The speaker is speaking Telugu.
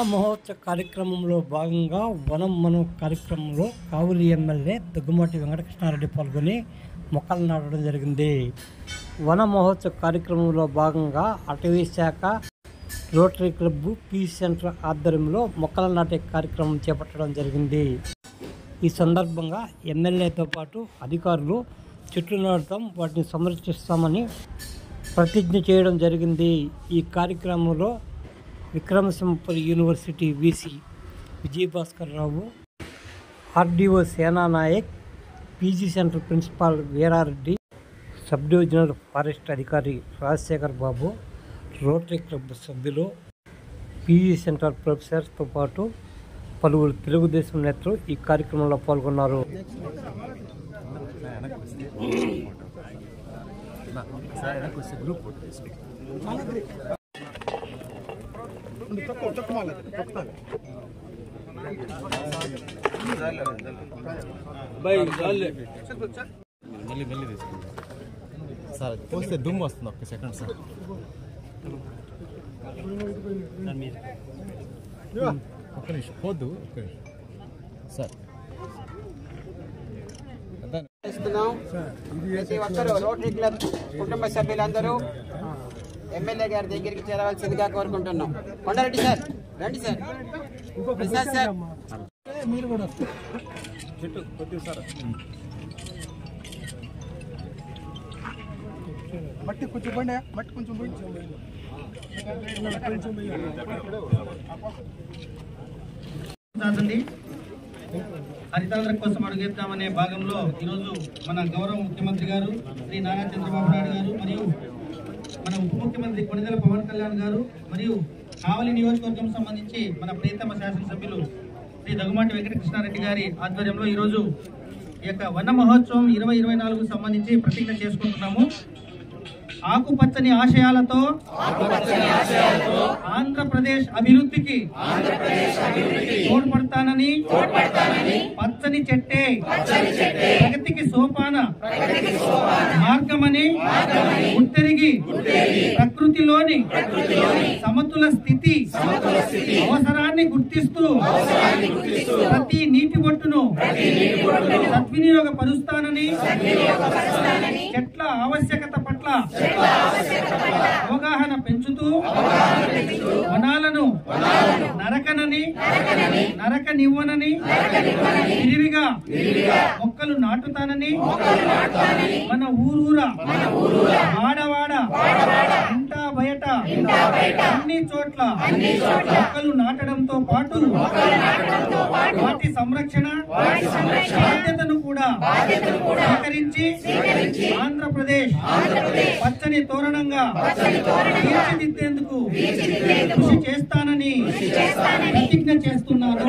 మహోత్సవ కార్యక్రమంలో భాగంగా వనం మనం కార్యక్రమంలో కావులి ఎమ్మెల్యే దగ్గుమాటి వెంకటకృష్ణారెడ్డి పాల్గొని మొక్కలు నాటడం జరిగింది. వన మహోత్సవ కార్యక్రమంలో భాగంగా అటవీ శాఖ, రోటరీ క్లబ్, పీస్ సెంటర్ ఆధ్వర్యంలో మొక్కలు నాటే కార్యక్రమం చేపట్టడం జరిగింది. ఈ సందర్భంగా ఎమ్మెల్యేతో పాటు అధికారులు చెట్లు నాటుతాం, వాటిని సంరక్షిస్తామని ప్రతిజ్ఞ చేయడం జరిగింది. ఈ కార్యక్రమంలో Vikramasimhapuri university VC Vijayabhaskar Rao, RDO Sena Naik, PG center principal Veerareddy, sub divisional forest అధికారి రాజశేఖర్ బాబు, రోటరీ క్లబ్ సభ్యులు, పీజీ సెంటర్ ప్రొఫెసర్స్తో పాటు పలువురు తెలుగుదేశం నేతలు ఈ కార్యక్రమంలో పాల్గొన్నారు. సార్ పోస్తే దుమ్ము వస్తుంది. ఒక్క సెకండ్ సార్, ఒక్క నిమిషం పోద్దు. ఒక్క నిమిషం సార్. ప్రతి ఒక్కరూ రోటరీ క్లబ్ కుటుంబ సభ్యులందరూ ఎమ్మెల్యే గారి దగ్గరికి చేరవలసిందిగా కోరుకుంటున్నాం. కొండారెడ్డి సార్ రండి సార్, ప్రసాద్ సార్ మీరు కూడా చెట్టు కొద్దిగా సార్ మట్టి కొంచెం బండి, మట్టి కొంచెం హరితాంధ్ర కోసం అడుగేద్దామనే భాగంలో ఈరోజు మన గౌరవ ముఖ్యమంత్రి గారు శ్రీ నారా చంద్రబాబు నాయుడు గారు మరియు మన ఉప ముఖ్యమంత్రి కొణిదెల పవన్ కళ్యాణ్ గారు మరియు కావలి నియోజకవర్గం సంబంధించి మన ప్రియతమ శాసనసభ్యులు శ్రీ దగ్గుమాటి వెంకటకృష్ణారెడ్డి గారి ఆధ్వర్యంలో ఈరోజు ఈ యొక్క వన మహోత్సవం 2024 సంబంధించి ప్రతిజ్ఞ చేసుకుంటున్నాము. ఆకుపచ్చని ఆశయాలతో ఆంధ్రప్రదేశ్ అభివృద్ధికి తోడ్పడతానని, పచ్చని చెట్టే ప్రగతికి సోపాన మార్గమని గుర్తెరిగి ప్రకృతిలోని సమతుల స్థితి అవసరాన్ని గుర్తిస్తూ ప్రతి నీటి బొట్టును సద్వినియోగపరుస్తానని, చెట్ల ఆవశ్యకత పట్ల అవగాహన పెంచుతూ వనాలను నరకనివ్వనని విరివిగా మొక్కలు నాటుతానని, మన ఊరూరా వాడవాడ ఇంటా బయట అన్ని చోట్ల మొక్కలు నాటడంతో పాటు వాటి సంరక్షణ బాధ్యతను కూడా స్వీకరించి ఆంధ్రప్రదేశ్ పచ్చని తోరణంగా తీర్చిదిద్దేందుకు కృషి చేస్తానని ప్రతిజ్ఞ చేస్తున్నాను.